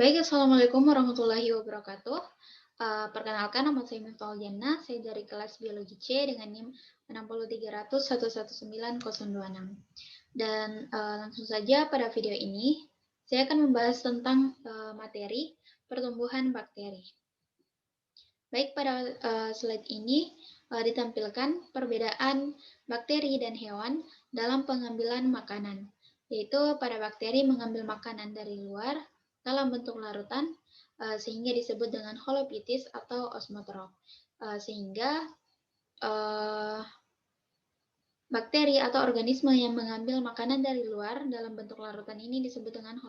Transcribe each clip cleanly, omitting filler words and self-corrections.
Baik, Assalamualaikum warahmatullahi wabarakatuh. Perkenalkan, nama saya Miftahul Jannah. Saya dari kelas Biologi C dengan NIM 60300119026. Dan langsung saja pada video ini, saya akan membahas tentang materi pertumbuhan bakteri. Baik, pada slide ini ditampilkan perbedaan bakteri dan hewan dalam pengambilan makanan, yaitu pada bakteri mengambil makanan dari luar dalam bentuk larutan, sehingga disebut dengan holopitis atau osmotrof. Sehingga bakteri atau organisme yang mengambil makanan dari luar dalam bentuk larutan ini disebut dengan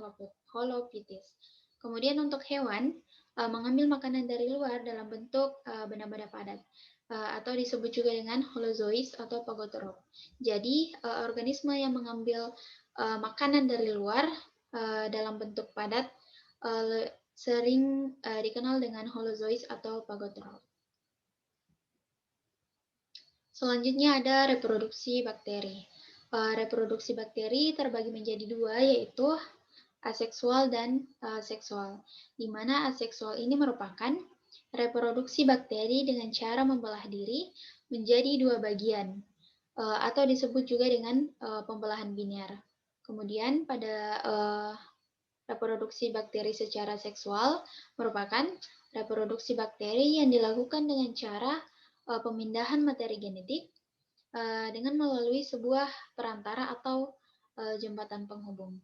holopitis. Kemudian untuk hewan, mengambil makanan dari luar dalam bentuk benda-benda padat, atau disebut juga dengan holozois atau pagotrof. Jadi, organisme yang mengambil makanan dari luar dalam bentuk padat sering dikenal dengan holozois atau pagotrof. Selanjutnya ada reproduksi bakteri. Reproduksi bakteri terbagi menjadi dua, yaitu aseksual dan seksual. Di mana aseksual ini merupakan reproduksi bakteri dengan cara membelah diri menjadi dua bagian, atau disebut juga dengan pembelahan biner. Kemudian pada reproduksi bakteri secara seksual merupakan reproduksi bakteri yang dilakukan dengan cara pemindahan materi genetik dengan melalui sebuah perantara atau jembatan penghubung.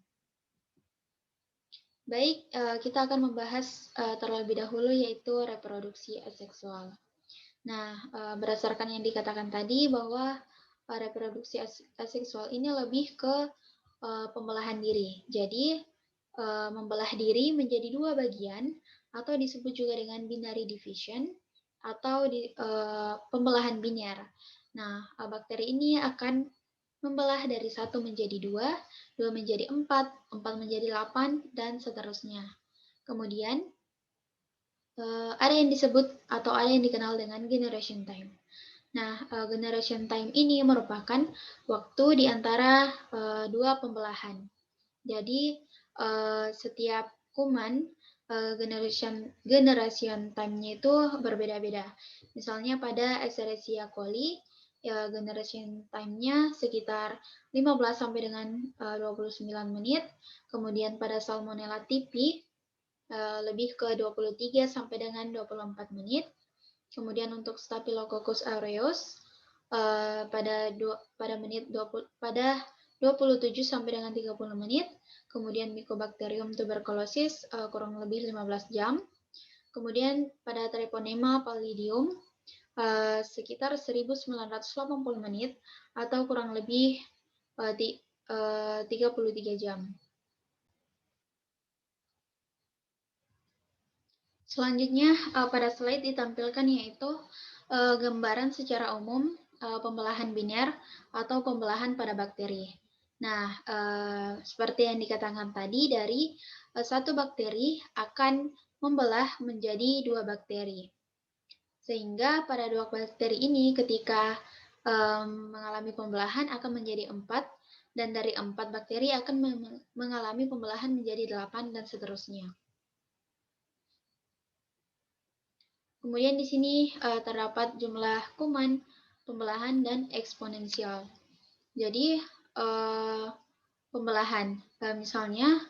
Baik, kita akan membahas terlebih dahulu yaitu reproduksi aseksual. Nah, berdasarkan yang dikatakan tadi bahwa reproduksi aseksual ini lebih ke pembelahan diri. Jadi, membelah diri menjadi dua bagian atau disebut juga dengan binary division atau pembelahan biner. Nah, bakteri ini akan membelah dari 1 menjadi 2, 2 menjadi 4, 4 menjadi 8, dan seterusnya. Kemudian, ada yang disebut atau ada yang dikenal dengan generation time. Nah, generation time ini merupakan waktu di antara dua pembelahan. Jadi, setiap kuman generation time-nya itu berbeda-beda. Misalnya pada Escherichia coli, generation time-nya sekitar 15 sampai dengan 29 menit. Kemudian pada Salmonella typhi lebih ke 23 sampai dengan 24 menit. Kemudian untuk Staphylococcus aureus pada menit 27 sampai dengan 30 menit. Kemudian Mycobacterium tuberculosis kurang lebih 15 jam. Kemudian pada Treponema pallidum sekitar 1980 menit atau kurang lebih 33 jam. Selanjutnya pada slide ditampilkan yaitu gambaran secara umum pembelahan biner atau pembelahan pada bakteri. Nah, seperti yang dikatakan tadi, dari satu bakteri akan membelah menjadi dua bakteri. Sehingga pada dua bakteri ini ketika mengalami pembelahan akan menjadi 4, dan dari 4 bakteri akan mengalami pembelahan menjadi 8 dan seterusnya. Kemudian di sini terdapat jumlah kuman, pembelahan, dan eksponensial. Jadi pembelahan, misalnya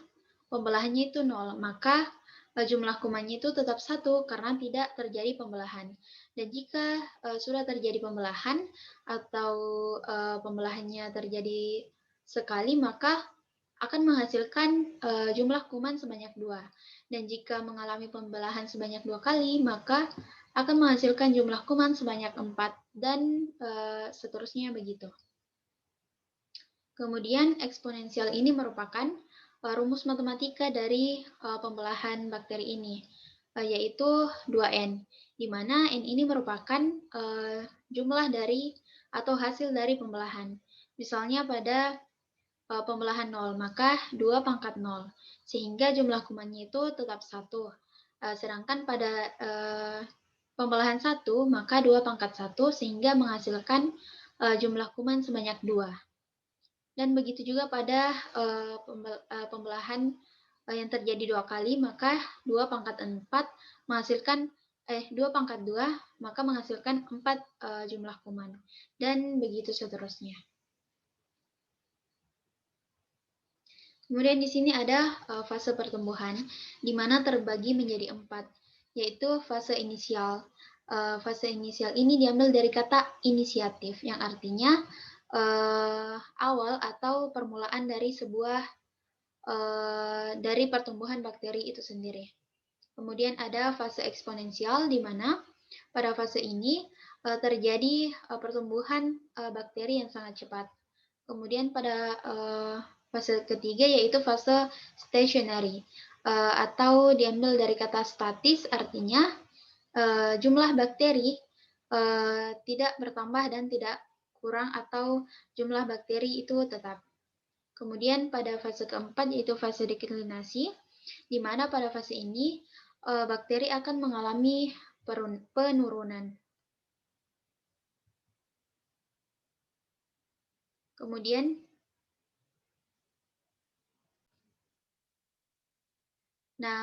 pembelahannya itu 0, maka jumlah kumannya itu tetap 1 karena tidak terjadi pembelahan. Dan jika sudah terjadi pembelahan atau pembelahannya terjadi sekali, maka akan menghasilkan jumlah kuman sebanyak 2. Dan jika mengalami pembelahan sebanyak 2 kali, maka akan menghasilkan jumlah kuman sebanyak 4, dan seterusnya begitu. Kemudian eksponensial ini merupakan rumus matematika dari pembelahan bakteri ini, yaitu 2N, di mana N ini merupakan jumlah dari atau hasil dari pembelahan. Misalnya pada pembelahan 0, maka 2 pangkat 0, sehingga jumlah kumannya itu tetap 1. Sedangkan pada pembelahan 1, maka 2 pangkat 1, sehingga menghasilkan jumlah kuman sebanyak 2. Dan begitu juga pada pembelahan yang terjadi 2 kali, maka 2 pangkat 4 menghasilkan 2 pangkat 2 maka menghasilkan 4 jumlah kuman, dan begitu seterusnya. Kemudian di sini ada fase pertumbuhan, di mana terbagi menjadi 4, yaitu fase inisial. Fase inisial ini diambil dari kata inisiatif, yang artinya awal atau permulaan dari sebuah dari pertumbuhan bakteri itu sendiri. Kemudian ada fase eksponensial, di mana pada fase ini terjadi pertumbuhan bakteri yang sangat cepat. Kemudian pada fase ketiga yaitu fase stationary, atau diambil dari kata statis, artinya jumlah bakteri tidak bertambah dan tidak kurang, atau jumlah bakteri itu tetap. Kemudian pada fase keempat yaitu fase deklinasi, di mana pada fase ini bakteri akan mengalami penurunan. Kemudian,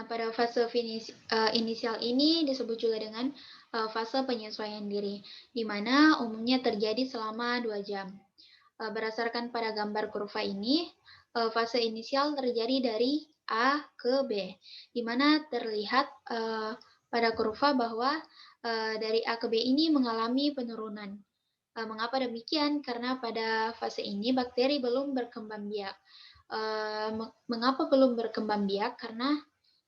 pada fase inisial ini disebut juga dengan fase penyesuaian diri, di mana umumnya terjadi selama 2 jam. Berdasarkan pada gambar kurva ini, fase inisial terjadi dari A ke B, di mana terlihat pada kurva bahwa dari A ke B ini mengalami penurunan. Mengapa demikian? Karena pada fase ini bakteri belum berkembang biak. Mengapa belum berkembang biak? Karena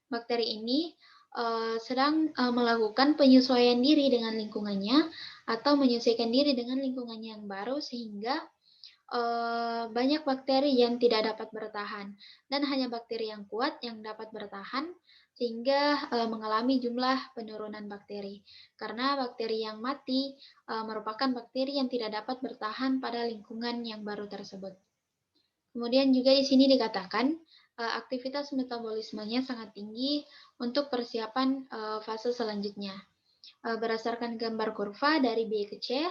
bakteri ini sedang melakukan penyesuaian diri dengan lingkungannya, atau menyesuaikan diri dengan lingkungannya yang baru, sehingga banyak bakteri yang tidak dapat bertahan, dan hanya bakteri yang kuat yang dapat bertahan, sehingga mengalami jumlah penurunan bakteri. Karena bakteri yang mati merupakan bakteri yang tidak dapat bertahan pada lingkungan yang baru tersebut. Kemudian juga di sini dikatakan aktivitas metabolismenya sangat tinggi untuk persiapan fase selanjutnya. Berdasarkan gambar kurva dari B ke C,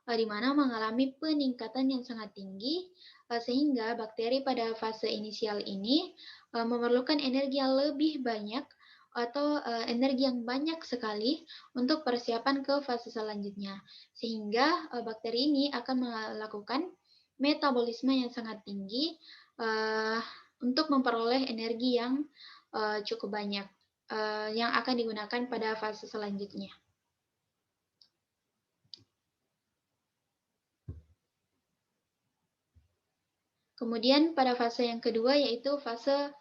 di mana mengalami peningkatan yang sangat tinggi, sehingga bakteri pada fase inisial ini memerlukan energi yang lebih banyak, atau energi yang banyak sekali untuk persiapan ke fase selanjutnya, sehingga bakteri ini akan melakukan metabolisme yang sangat tinggi untuk memperoleh energi yang cukup banyak yang akan digunakan pada fase selanjutnya. Kemudian pada fase yang kedua yaitu fase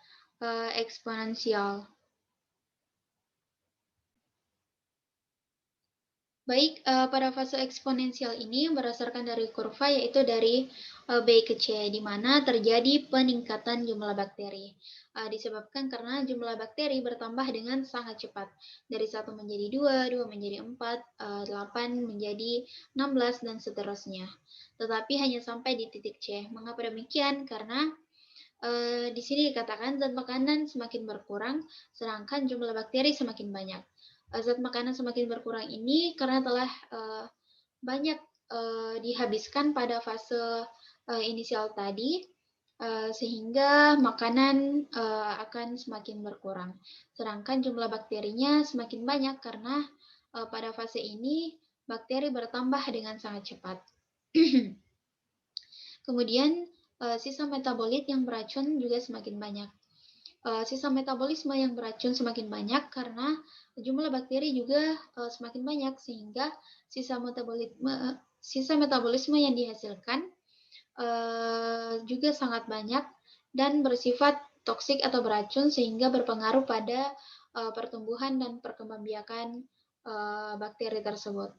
eksponensial. Baik, pada fase eksponensial ini berdasarkan dari kurva yaitu dari B ke C, di mana terjadi peningkatan jumlah bakteri. Disebabkan karena jumlah bakteri bertambah dengan sangat cepat. Dari 1 menjadi 2, 2 menjadi 4, 8 menjadi 16, dan seterusnya. Tetapi hanya sampai di titik C. Mengapa demikian? Karena di sini dikatakan zat makanan semakin berkurang, sedangkan jumlah bakteri semakin banyak. Zat makanan semakin berkurang ini karena telah banyak dihabiskan pada fase inisial tadi, sehingga makanan akan semakin berkurang. Sedangkan jumlah bakterinya semakin banyak karena pada fase ini bakteri bertambah dengan sangat cepat. Kemudian sisa metabolit yang beracun juga semakin banyak. Sisa metabolisme yang beracun semakin banyak karena jumlah bakteri juga semakin banyak, sehingga sisa metabolisme yang dihasilkan juga sangat banyak dan bersifat toksik atau beracun, sehingga berpengaruh pada pertumbuhan dan perkembangbiakan bakteri tersebut.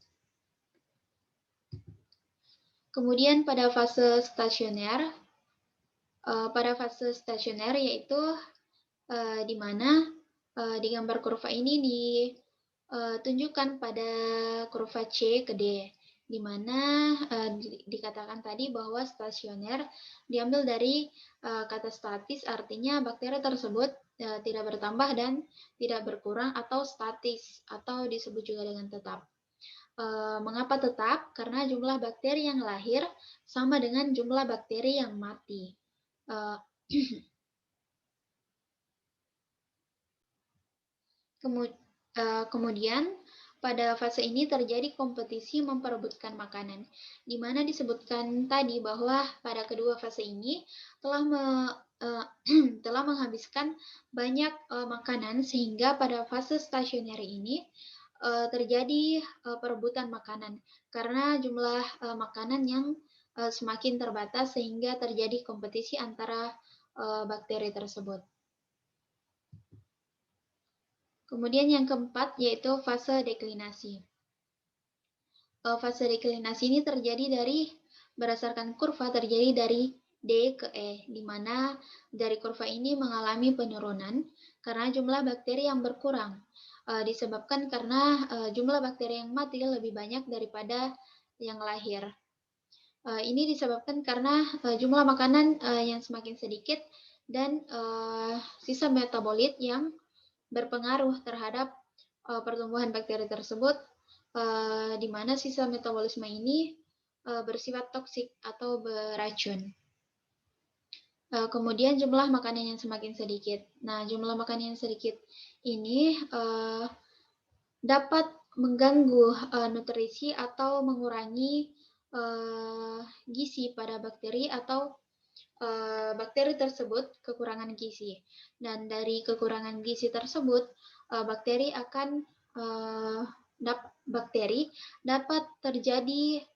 Kemudian pada fase stasioner, yaitu di mana di gambar kurva ini ditunjukkan pada kurva C ke D, di mana dikatakan tadi bahwa stasioner diambil dari kata statis, artinya bakteri tersebut tidak bertambah dan tidak berkurang, atau statis, atau disebut juga dengan tetap. Mengapa tetap? Karena jumlah bakteri yang lahir sama dengan jumlah bakteri yang mati. Kemudian pada fase ini terjadi kompetisi memperebutkan makanan, di mana disebutkan tadi bahwa pada kedua fase ini telah menghabiskan banyak makanan sehingga pada fase stasioner ini terjadi perebutan makanan karena jumlah makanan yang semakin terbatas sehingga terjadi kompetisi antara bakteri tersebut. Kemudian yang keempat yaitu fase deklinasi. Fase deklinasi ini berdasarkan kurva terjadi dari D ke E, di mana dari kurva ini mengalami penurunan karena jumlah bakteri yang berkurang, disebabkan karena jumlah bakteri yang mati lebih banyak daripada yang lahir. Ini disebabkan karena jumlah makanan yang semakin sedikit dan sisa metabolit yang berpengaruh terhadap pertumbuhan bakteri tersebut, di mana sisa metabolisme ini bersifat toksik atau beracun. Kemudian jumlah makanan yang semakin sedikit. Nah, jumlah makanan yang sedikit ini dapat mengganggu nutrisi atau mengurangi gizi pada bakteri atau bakteri tersebut kekurangan gizi. Dan dari kekurangan gizi tersebut, bakteri dapat terjadi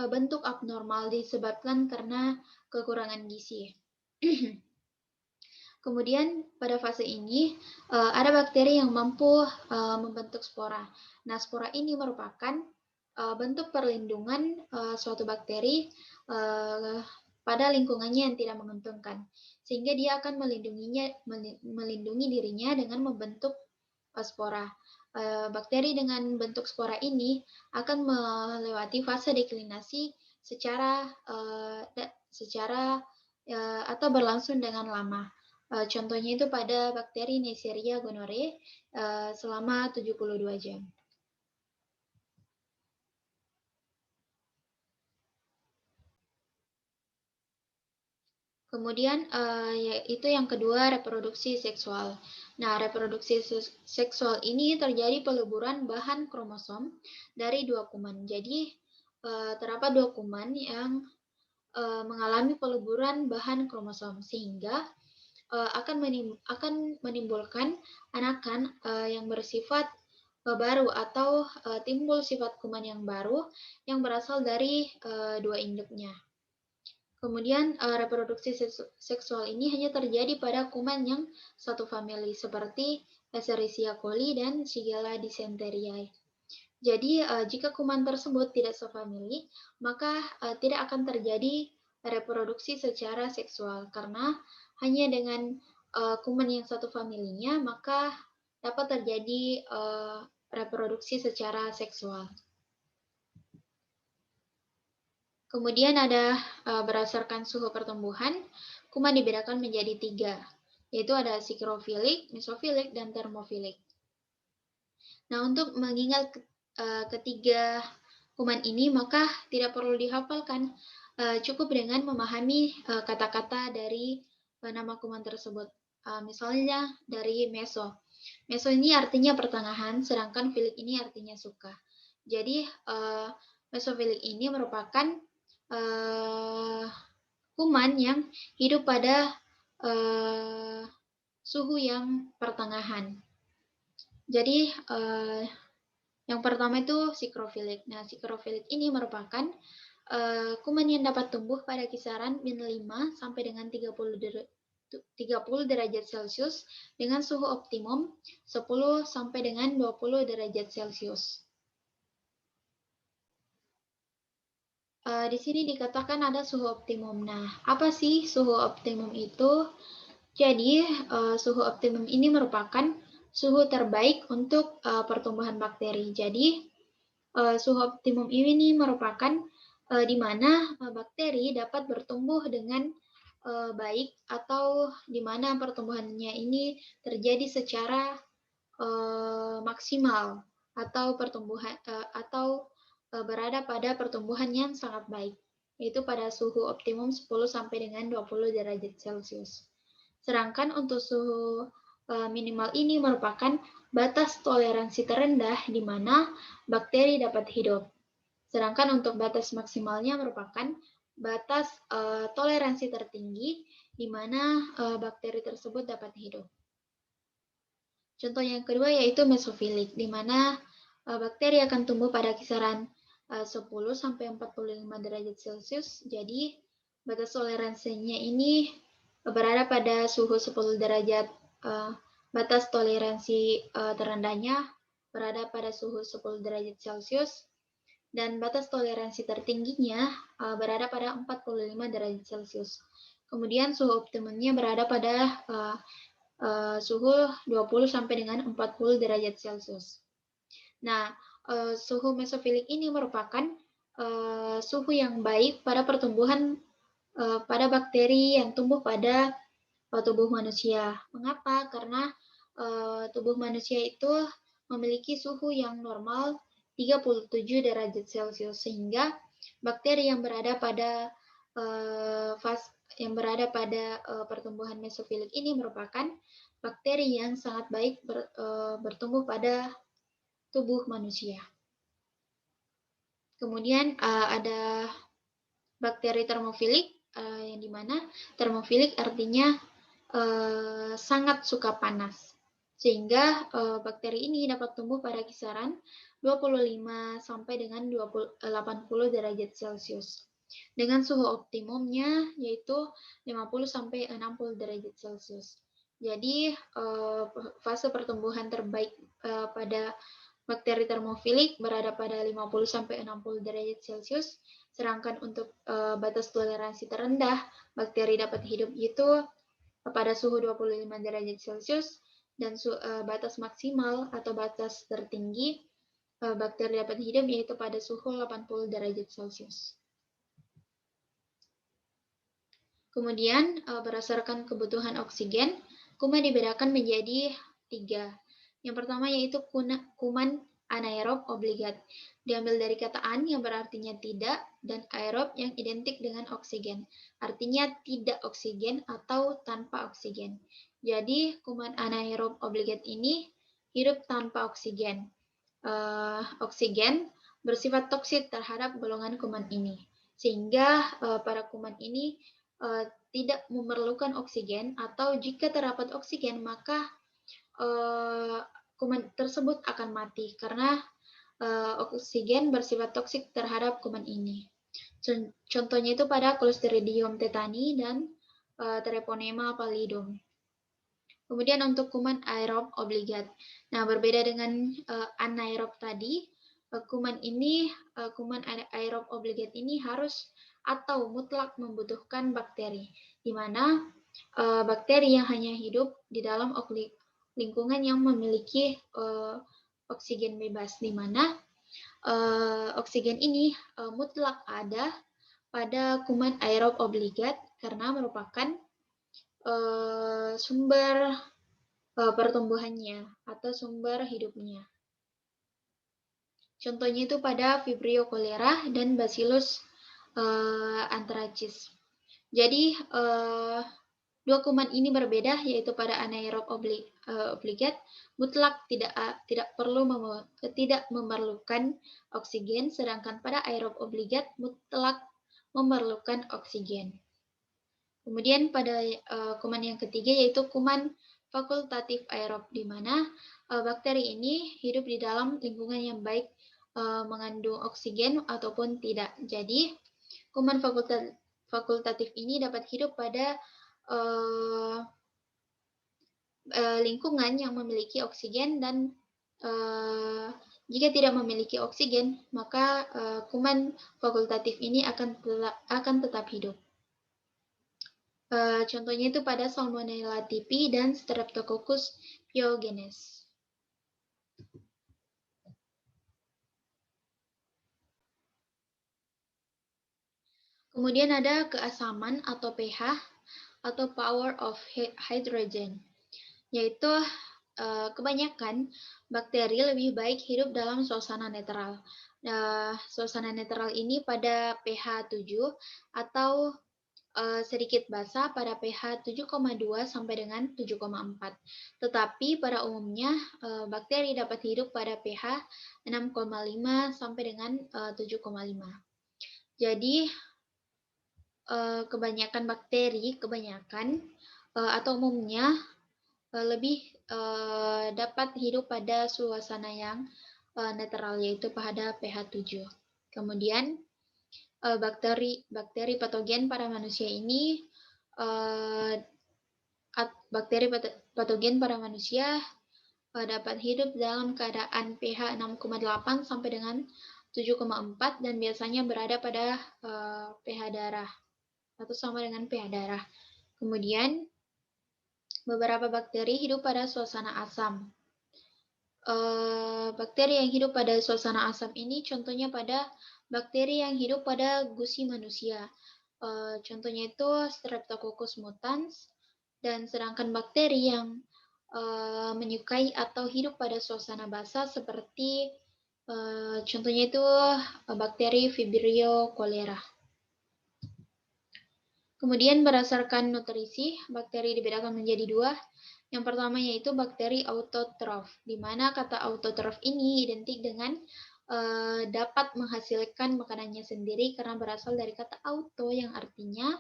bentuk abnormal disebabkan karena kekurangan gizi. Kemudian pada fase ini ada bakteri yang mampu membentuk spora. Nah, spora ini merupakan bentuk perlindungan suatu bakteri pada lingkungannya yang tidak menguntungkan, sehingga dia akan melindungi dirinya dengan membentuk spora. Bakteri dengan bentuk spora ini akan melewati fase deklinasi secara atau berlangsung dengan lama. Contohnya itu pada bakteri Neisseria gonorrhoeae selama 72 jam. Kemudian yaitu yang kedua, reproduksi seksual. Nah, reproduksi seksual ini terjadi peleburan bahan kromosom dari dua kuman. Jadi terdapat dua kuman yang mengalami peleburan bahan kromosom sehingga akan menimbulkan anakan yang bersifat baru atau timbul sifat kuman yang baru yang berasal dari dua induknya. Kemudian reproduksi seksual ini hanya terjadi pada kuman yang satu famili seperti Escherichia coli dan Shigella dysenteriae. Jadi jika kuman tersebut tidak sefamili, maka tidak akan terjadi reproduksi secara seksual karena hanya dengan kuman yang satu familinya maka dapat terjadi reproduksi secara seksual. Kemudian ada berdasarkan suhu pertumbuhan, kuman dibedakan menjadi 3, yaitu ada sikrofilik, mesofilik, dan termofilik. Nah, untuk mengingat ketiga kuman ini, maka tidak perlu dihafalkan, cukup dengan memahami kata-kata dari nama kuman tersebut. Misalnya dari meso. Meso ini artinya pertengahan, sedangkan filik ini artinya suka. Jadi, mesofilik ini merupakan kuman yang hidup pada suhu yang pertengahan. Jadi yang pertama itu sikrofilik. Nah, sikrofilik ini merupakan kuman yang dapat tumbuh pada kisaran min 5 sampai dengan 30 derajat Celcius dengan suhu optimum 10 sampai dengan 20 derajat Celcius. Di sini dikatakan ada suhu optimum. Nah, apa sih suhu optimum itu? Jadi, suhu optimum ini merupakan suhu terbaik untuk pertumbuhan bakteri. Jadi, suhu optimum ini merupakan di mana bakteri dapat bertumbuh dengan baik atau di mana pertumbuhannya ini terjadi secara maksimal atau berada pada pertumbuhan yang sangat baik, yaitu pada suhu optimum 10 sampai dengan 20 derajat Celcius. Sedangkan untuk suhu minimal ini merupakan batas toleransi terendah di mana bakteri dapat hidup. Sedangkan untuk batas maksimalnya merupakan batas toleransi tertinggi di mana bakteri tersebut dapat hidup. Contoh yang kedua yaitu mesofilik, di mana bakteri akan tumbuh pada kisaran 10 sampai 45 derajat Celcius. Jadi batas toleransinya ini berada pada suhu 10 derajat. Batas toleransi terendahnya berada pada suhu 10 derajat Celcius dan batas toleransi tertingginya berada pada 45 derajat Celcius. Kemudian suhu optimumnya berada pada suhu 20 sampai dengan 40 derajat Celcius. Nah, suhu mesofilik ini merupakan suhu yang baik pada pertumbuhan pada bakteri yang tumbuh pada tubuh manusia. Mengapa? Karena tubuh manusia itu memiliki suhu yang normal 37 derajat Celcius sehingga bakteri yang berada pada pertumbuhan mesofilik ini merupakan bakteri yang sangat baik bertumbuh pada tubuh manusia. Kemudian ada bakteri termofilik yang dimana termofilik artinya sangat suka panas, sehingga bakteri ini dapat tumbuh pada kisaran 25 sampai dengan 80 derajat Celcius. Dengan suhu optimumnya yaitu 50 sampai 60 derajat Celcius. Jadi fase pertumbuhan terbaik pada bakteri termofilik berada pada 50 sampai 60 derajat Celcius, sedangkan untuk batas toleransi terendah bakteri dapat hidup itu pada suhu 25 derajat Celcius dan batas maksimal atau batas tertinggi bakteri dapat hidup yaitu pada suhu 80 derajat Celcius. Kemudian berdasarkan kebutuhan oksigen, kuman dibedakan menjadi 3. Yang pertama yaitu kuman anaerob obligat. Diambil dari kata an yang berartinya tidak dan aerob yang identik dengan oksigen. Artinya tidak oksigen atau tanpa oksigen. Jadi kuman anaerob obligat ini hidup tanpa oksigen. Oksigen bersifat toksik terhadap golongan kuman ini. Sehingga para kuman ini tidak memerlukan oksigen atau jika terdapat oksigen maka kuman tersebut akan mati karena oksigen bersifat toksik terhadap kuman ini. Contohnya itu pada Clostridium tetani dan Treponema pallidum. Kemudian untuk kuman aerob obligat. Nah, berbeda dengan anaerob tadi, kuman aerob obligat ini harus atau mutlak membutuhkan bakteri, di mana bakteri yang hanya hidup di dalam lingkungan yang memiliki oksigen bebas, di mana oksigen ini mutlak ada pada kuman aerob obligat karena merupakan sumber pertumbuhannya atau sumber hidupnya. Contohnya itu pada Vibrio cholera dan Bacillus anthracis. Jadi dua kuman ini berbeda, yaitu pada anaerob obligat mutlak tidak memerlukan oksigen, sedangkan pada aerob obligat mutlak memerlukan oksigen. Kemudian pada kuman yang ketiga yaitu kuman fakultatif aerob, di mana bakteri ini hidup di dalam lingkungan yang baik mengandung oksigen ataupun tidak. Jadi kuman fakultatif ini dapat hidup pada lingkungan yang memiliki oksigen dan jika tidak memiliki oksigen maka kuman fakultatif ini akan tetap hidup. Contohnya itu pada Salmonella typhi dan Streptococcus pyogenes. Kemudian ada keasaman atau pH atau power of hydrogen, yaitu kebanyakan bakteri lebih baik hidup dalam suasana netral. Suasana netral ini pada pH 7 atau sedikit basa pada pH 7,2 sampai dengan 7,4. Tetapi pada umumnya bakteri dapat hidup pada pH 6,5 sampai dengan 7,5. Jadi kebanyakan bakteri atau umumnya lebih dapat hidup pada suasana yang netral, yaitu pada pH 7. Kemudian bakteri patogen pada manusia ini dapat hidup dalam keadaan pH 6,8 sampai dengan 7,4 dan biasanya berada pada pH darah atau sama dengan pH darah. Kemudian beberapa bakteri hidup pada suasana asam. Bakteri yang hidup pada suasana asam ini contohnya pada bakteri yang hidup pada gusi manusia. Contohnya itu Streptococcus mutans, dan sedangkan bakteri yang menyukai atau hidup pada suasana basah seperti contohnya itu bakteri Vibrio cholera. Kemudian berdasarkan nutrisi, bakteri dibedakan menjadi dua. Yang pertama yaitu bakteri autotrof, di mana kata autotrof ini identik dengan dapat menghasilkan makanannya sendiri karena berasal dari kata auto yang artinya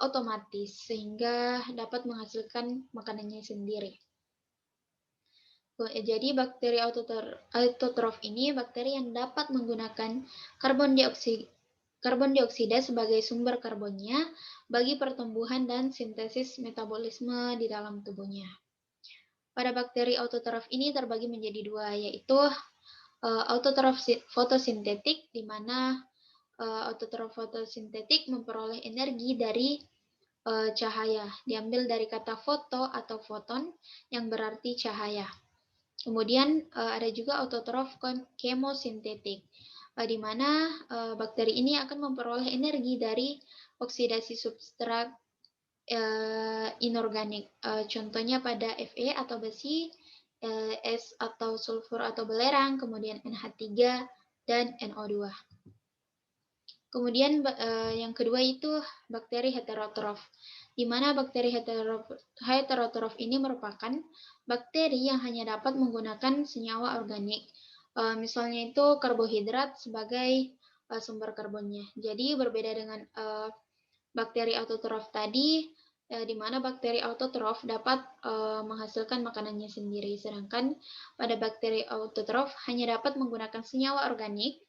otomatis, sehingga dapat menghasilkan makanannya sendiri. Jadi bakteri autotrof ini bakteri yang dapat menggunakan karbon dioksida sebagai sumber karbonnya bagi pertumbuhan dan sintesis metabolisme di dalam tubuhnya. Pada bakteri autotrof ini terbagi menjadi dua, yaitu autotrof fotosintetik, di mana autotrof fotosintetik memperoleh energi dari cahaya, diambil dari kata foto atau foton yang berarti cahaya. Kemudian ada juga autotrof kemosintetik, di mana bakteri ini akan memperoleh energi dari oksidasi substrat inorganik. Contohnya pada Fe atau besi, S atau sulfur atau belerang, kemudian NH3 dan NO2. Kemudian yang kedua itu bakteri heterotrof, di mana bakteri heterotrof ini merupakan bakteri yang hanya dapat menggunakan senyawa organik. Misalnya itu karbohidrat sebagai sumber karbonnya. Jadi berbeda dengan bakteri autotrof tadi, di mana bakteri autotrof dapat menghasilkan makanannya sendiri, sedangkan pada bakteri autotrof hanya dapat menggunakan senyawa organik,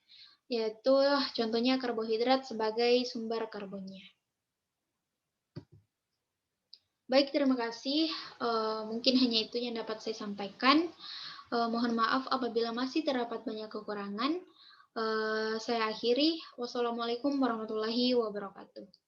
yaitu contohnya karbohidrat sebagai sumber karbonnya. Baik, terima kasih. Mungkin hanya itu yang dapat saya sampaikan. Mohon maaf apabila masih terdapat banyak kekurangan. Saya akhiri. Wassalamualaikum warahmatullahi wabarakatuh.